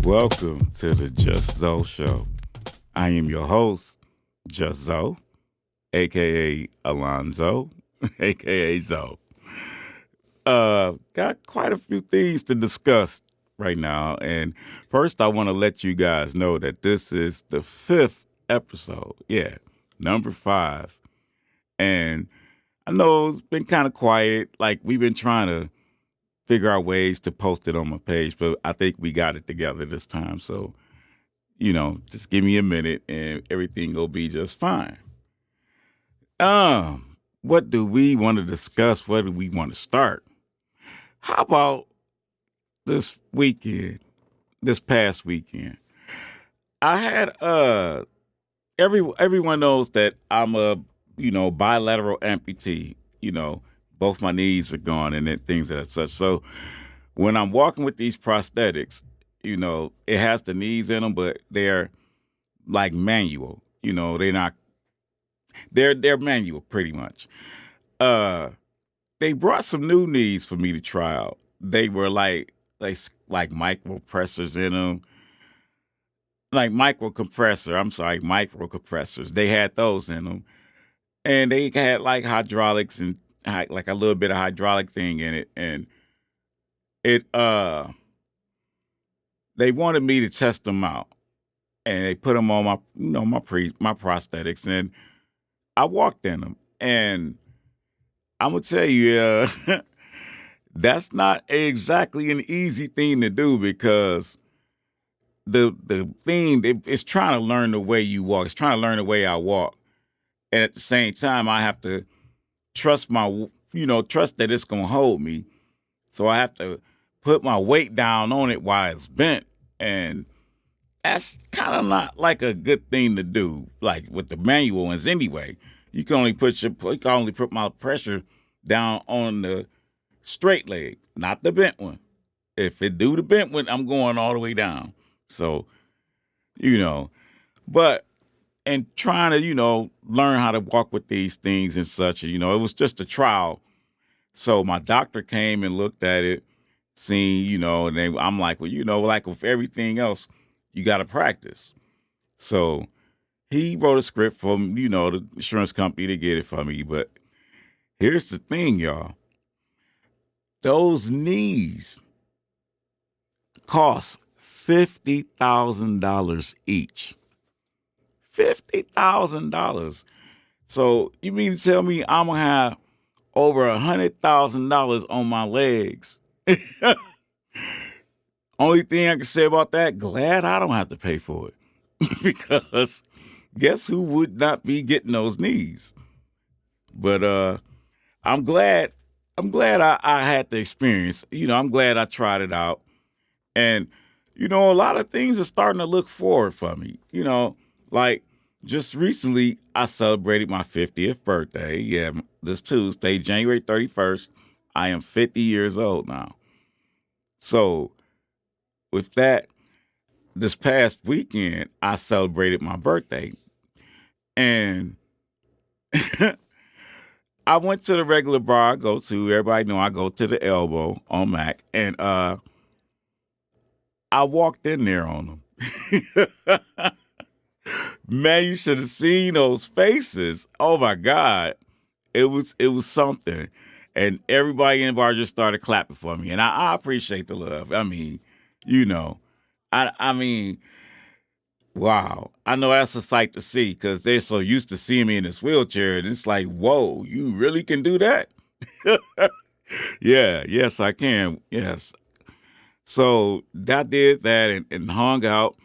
Welcome to the Just Zo Show. I am your host, Just Zo, aka Alonzo, aka Zo. Got quite a few things to discuss right now. And first, I want to let you guys know that this is the 5th episode. Yeah, number 5. And I know it's been kind of quiet. Like, we've been trying to figure out ways to post it on my page, but I think we got it together this time. So, just give me a minute and everything will be just fine. What do we want to discuss? Where do we want to start? How about this past weekend? I had everyone knows that I'm a, bilateral amputee, both my knees are gone and things of that such. So when I'm walking with these prosthetics, it has the knees in them, but they're like manual. They're manual pretty much. They brought some new knees for me to try out. They were like micropressors in them. Micro compressors. They had those in them. And they had like hydraulics and like a little bit of hydraulic thing in it. And they wanted me to test them out. And they put them on my prosthetics, and I walked in them. And I'm gonna tell you, that's not exactly an easy thing to do, because the thing it's trying to learn the way you walk. It's trying to learn the way I walk, and at the same time, I have to trust trust that it's gonna hold me. So I have to put my weight down on it while it's bent, and that's kind of not like a good thing to do. Like with the manual ones, anyway, you can only put my pressure down on the straight leg, not the bent one. If it do the bent one, I'm going all the way down. So, but and trying to learn how to walk with these things and such. It was just a trial. So my doctor came and looked at it, seen, and I'm like, well, like with everything else, you got to practice. So he wrote a script for, the insurance company to get it for me. But here's the thing, y'all. Those knees cost $50,000 each. $50,000. So you mean to tell me I'm going to have over $100,000 on my legs? Only thing I can say about that, glad I don't have to pay for it. Because guess who would not be getting those knees? But I'm glad I had the experience. I'm glad I tried it out. And, a lot of things are starting to look forward for me. Like just recently, I celebrated my 50th birthday. Yeah, this Tuesday, January 31st. I am 50 years old now. So with that, this past weekend, I celebrated my birthday. And I went to the regular bar I go to. Everybody know I go to the Elbow on Mac. And I walked in there on them. Man, you should have seen those faces. Oh my God. It was something. And everybody in the bar just started clapping for me. And I appreciate the love. I mean, I mean, wow. I know that's a sight to see, because they're so used to seeing me in this wheelchair. And it's like, whoa, you really can do that? Yeah, yes, I can. Yes. So I did that and hung out.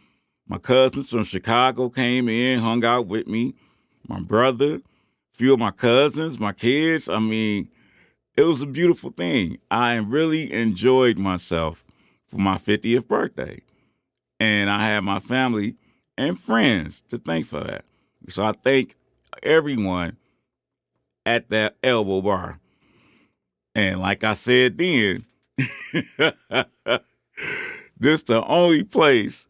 My cousins from Chicago came in, hung out with me. My brother, a few of my cousins, my kids. I mean, it was a beautiful thing. I really enjoyed myself for my 50th birthday. And I had my family and friends to thank for that. So I thank everyone at that elbow bar. And like I said then, this the only place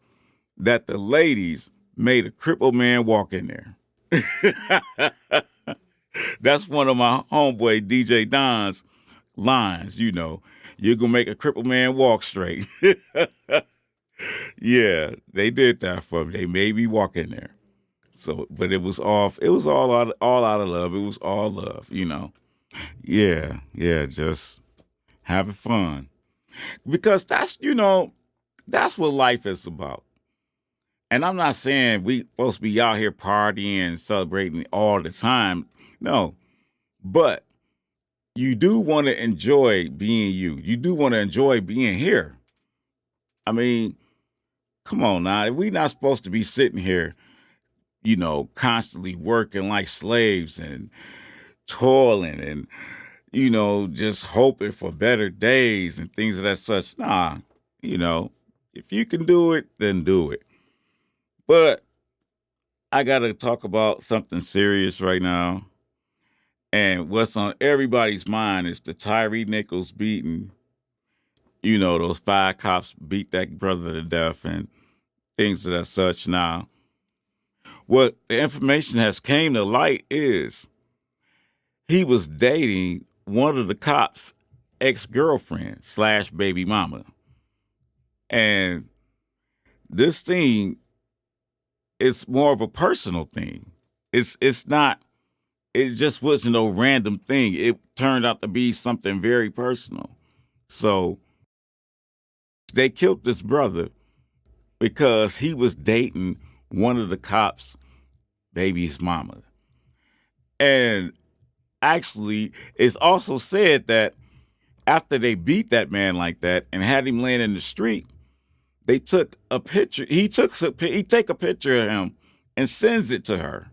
that the ladies made a crippled man walk in there. That's one of my homeboy DJ Don's lines, you know. You're gonna make a crippled man walk straight. Yeah, they did that for me. They made me walk in there. So, but it was all out of love. It was all love, you know. Yeah, just having fun. Because that's what life is about. And I'm not saying we supposed to be out here partying and celebrating all the time. No. But you do want to enjoy being you. You do want to enjoy being here. I mean, come on now. We're not supposed to be sitting here, constantly working like slaves and toiling and, just hoping for better days and things of that such. Nah, if you can do it, then do it. But I got to talk about something serious right now. And what's on everybody's mind is the Tyree Nichols beating. Those 5 cops beat that brother to death and things of that such. Now, what the information has came to light is he was dating one of the cops' ex-girlfriend / baby mama. And this thing is more of a personal thing. It's not, it just wasn't no random thing. It turned out to be something very personal. So they killed this brother because he was dating one of the cops' baby's mama. And actually, it's also said that after they beat that man like that and had him laying in the street, they took a picture. He take a picture of him and sends it to her.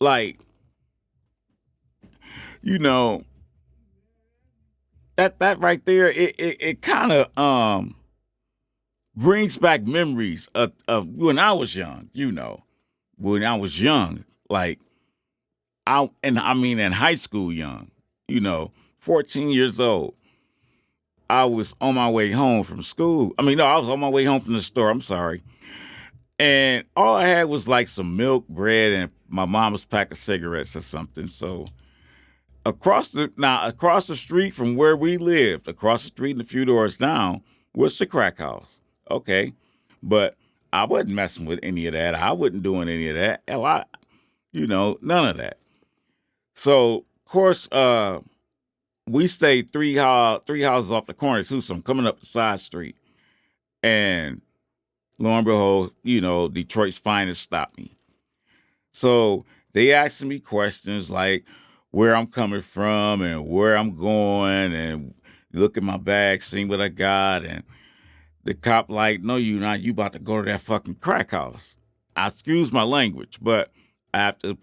Like, that right there, it kind of brings back memories of when I was young. When I was young, like in high school young. 14 years old. I was on my way home from school. I was on my way home from the store. I'm sorry. And all I had was like some milk, bread, and my mama's pack of cigarettes or something. So across the street from where we lived, across the street and a few doors down, was the crack house. Okay. But I wasn't messing with any of that. I wasn't doing any of that. Hell, none of that. So, of course, we stayed three houses off the corner too, so I'm coming up the side street. And lo and behold, Detroit's finest stopped me. So they asking me questions like where I'm coming from and where I'm going, and look at my bag, see what I got, and the cop like, no, you not. You about to go to that fucking crack house. Excuse my language, but I have to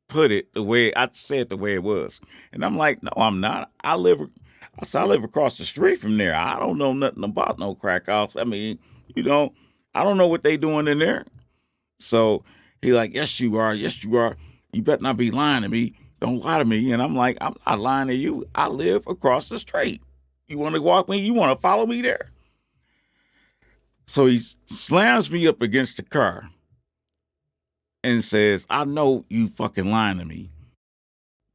put it the way I said the way it was. And I'm like, no, I'm not. I live across the street from there. I don't know nothing about no crack house. I don't know what they doing in there. So he like, yes, you are. Yes, you are. You better not be lying to me. Don't lie to me. And I'm like, I'm not lying to you. I live across the street. You want to walk me? You want to follow me there? So he slams me up against the car and says, I know you fucking lying to me.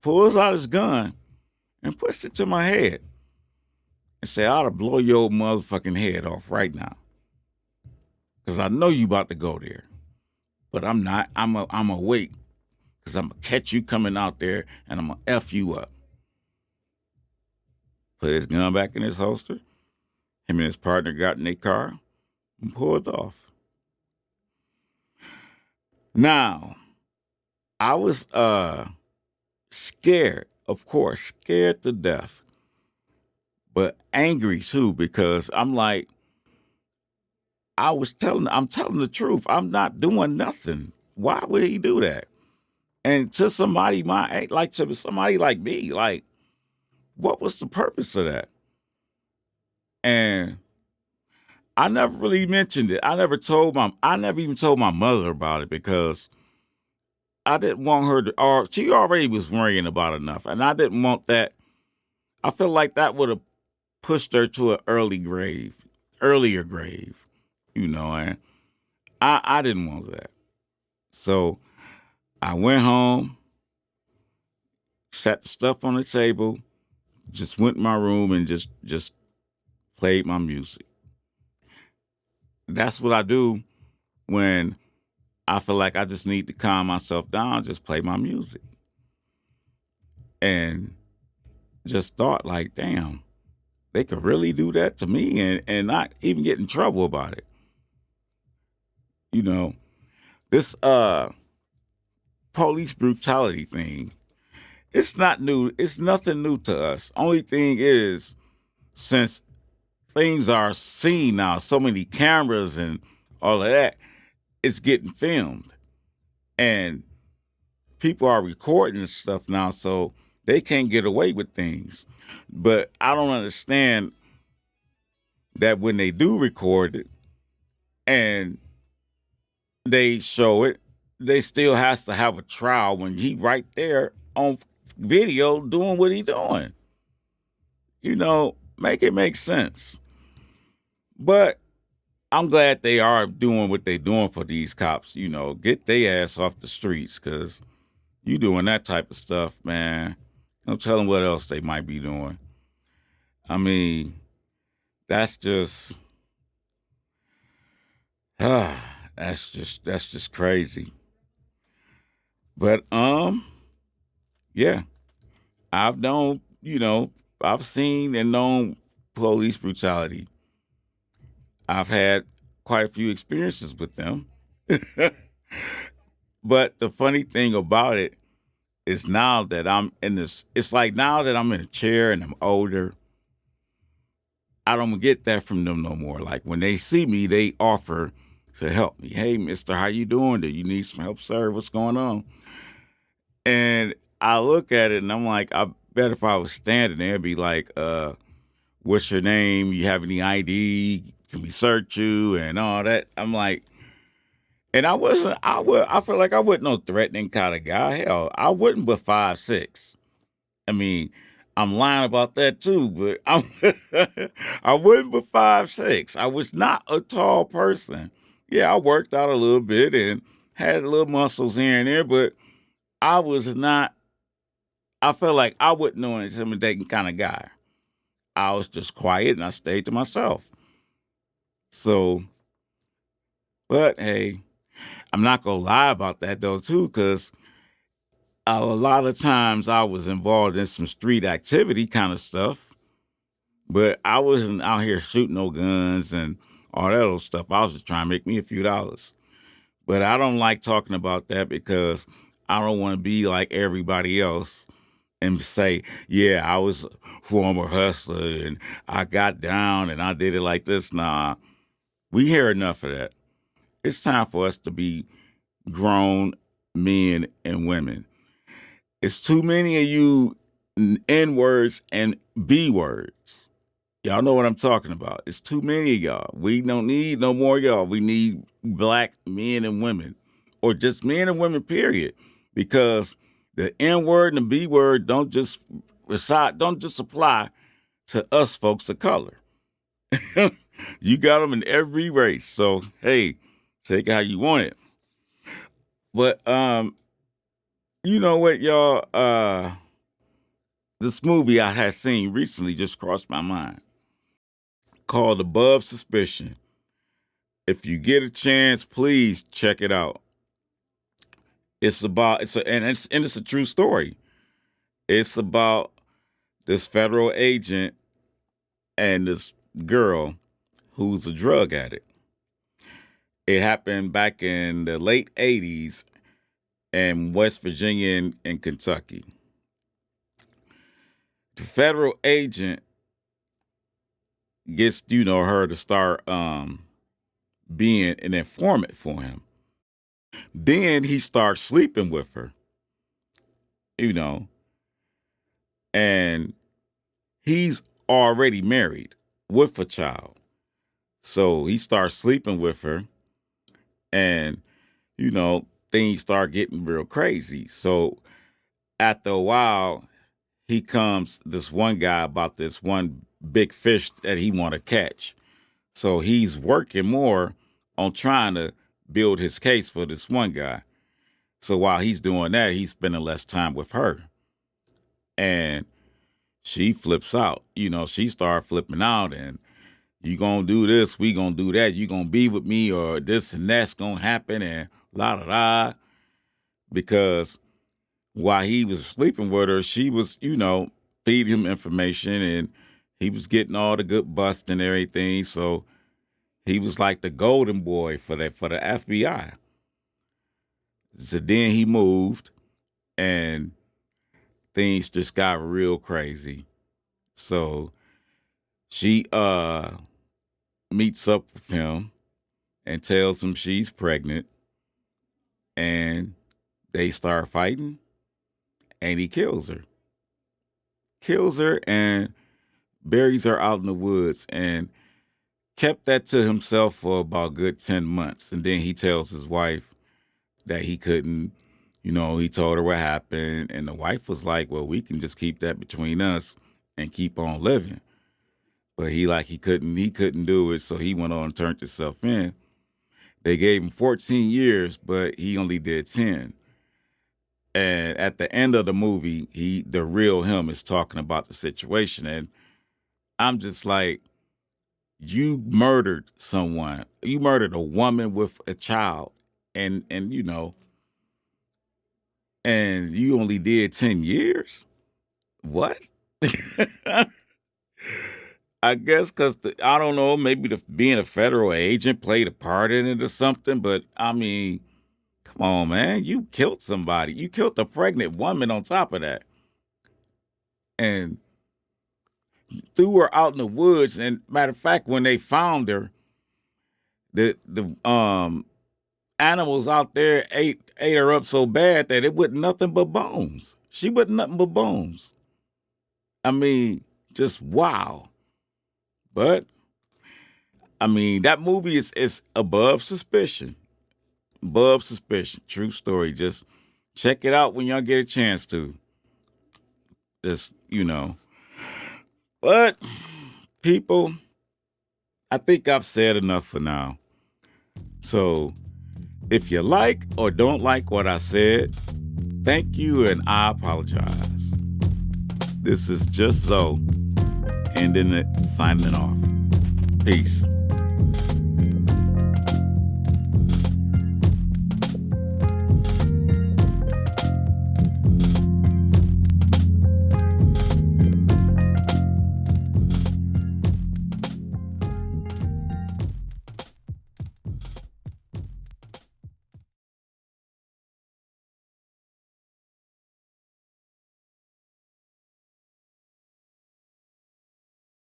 Pulls out his gun and puts it to my head and say, I ought to blow your motherfucking head off right now. Because I know you about to go there. But I'm not. I'm a wait. Because I'm going to catch you coming out there and I'm going to F you up. Put his gun back in his holster. Him and his partner got in their car and pulled off. Now, I was scared, of course, scared to death, but angry too, because I'm like, I'm telling the truth. I'm not doing nothing. Why would he do that? And to somebody to somebody like me, like, what was the purpose of that? And I never really mentioned it. I never even told my mother about it because I didn't want her to, or she already was worrying about enough. And I didn't want that. I feel like that would have pushed her to an earlier grave, and I didn't want that. So I went home, sat the stuff on the table, just went in my room and just played my music. That's what I do when I feel like I just need to calm myself down, just play my music. And just thought like, damn, they could really do that to me and not even get in trouble about it. You know, this police brutality thing, it's not new. It's nothing new to us. Only thing is, since things are seen now, so many cameras and all of that, it's getting filmed. And people are recording stuff now, so they can't get away with things. But I don't understand that when they do record it and they show it, they still has to have a trial when he right there on video doing what he doing. Make it make sense. But I'm glad they are doing what they doing for these cops. Get their ass off the streets because you doing that type of stuff, man. Don't tell them what else they might be doing. I mean, that's just, that's just crazy. But yeah, I've known, I've seen and known police brutality. I've had quite a few experiences with them. But the funny thing about it is now that I'm in this, it's like now that I'm in a chair and I'm older, I don't get that from them no more. Like when they see me, they offer to help me. Hey, mister, how you doing? Do you need some help, sir? What's going on? And I look at it and I'm like, I bet if I was standing there, it'd be like, what's your name? You have any ID? Can we search you? And all that. I'm like, and I feel like I wasn't no threatening kind of guy. Hell, I wouldn't but 5'6". I mean, I'm lying about that too, but I wasn't but 5'6". I was not a tall person. Yeah, I worked out a little bit and had little muscles here and there, but I was not, I felt like I wasn't no intimidating kind of guy. I was just quiet and I stayed to myself. So, but hey, I'm not gonna lie about that though too, because a lot of times I was involved in some street activity kind of stuff, but I wasn't out here shooting no guns and all that old stuff. I was just trying to make me a few dollars. But I don't like talking about that because I don't want to be like everybody else and say, yeah, I was a former hustler and I got down and I did it like this. Nah, we hear enough of that. It's time for us to be grown men and women. It's too many of you N words and B words. Y'all know what I'm talking about. It's too many of y'all. We don't need no more y'all. We need black men and women, or just men and women, period. Because the N word and the B word don't just apply to us folks of color. You got them in every race. So hey, take it how you want it. But you know what, y'all? This movie I had seen recently just crossed my mind, called Above Suspicion. If you get a chance, please check it out. It's a true story. It's about this federal agent and this girl who's a drug addict. It happened back in the late 80s in West Virginia and Kentucky. The federal agent gets, her to start being an informant for him. Then he starts sleeping with her, you know, and he's already married with a child. So he starts sleeping with her, and things start getting real crazy. So after a while, he comes this one guy about this one big fish that he want to catch. So he's working more on trying to build his case for this one guy. So while he's doing that, he's spending less time with her. And she flips out. She started flipping out, and you gonna do this, we gonna do that, you gonna be with me, or this and that's gonna happen, and la la la. Because while he was sleeping with her, she was, feeding him information, and he was getting all the good busts and everything. So he was like the golden boy for the FBI. So then he moved, and things just got real crazy. So she meets up with him and tells him she's pregnant, and they start fighting, and he kills her. And buries her out in the woods, and kept that to himself for about a good 10 months. And then he tells his wife that he couldn't, he told her what happened. And the wife was like, well, we can just keep that between us and keep on living. But he couldn't do it. So he went on and turned himself in. They gave him 14 years, but he only did 10. And at the end of the movie, the real him is talking about the situation. And I'm just like, you murdered someone. You murdered a woman with a child. And and you only did 10 years? What? I guess because, I don't know, maybe being a federal agent played a part in it or something. But, I mean, come on, man. You killed somebody. You killed a pregnant woman on top of that. And threw her out in the woods. And matter of fact, when they found her, the animals out there ate her up so bad that it wasn't nothing but bones. She wasn't nothing but bones. I mean, just wow. But I mean, that movie is above suspicion. Above suspicion. True story. Just check it out when y'all get a chance to. Just, But people, I think I've said enough for now. So if you like or don't like what I said, thank you and I apologize. This is Just Zo, ending it, signing off. Peace.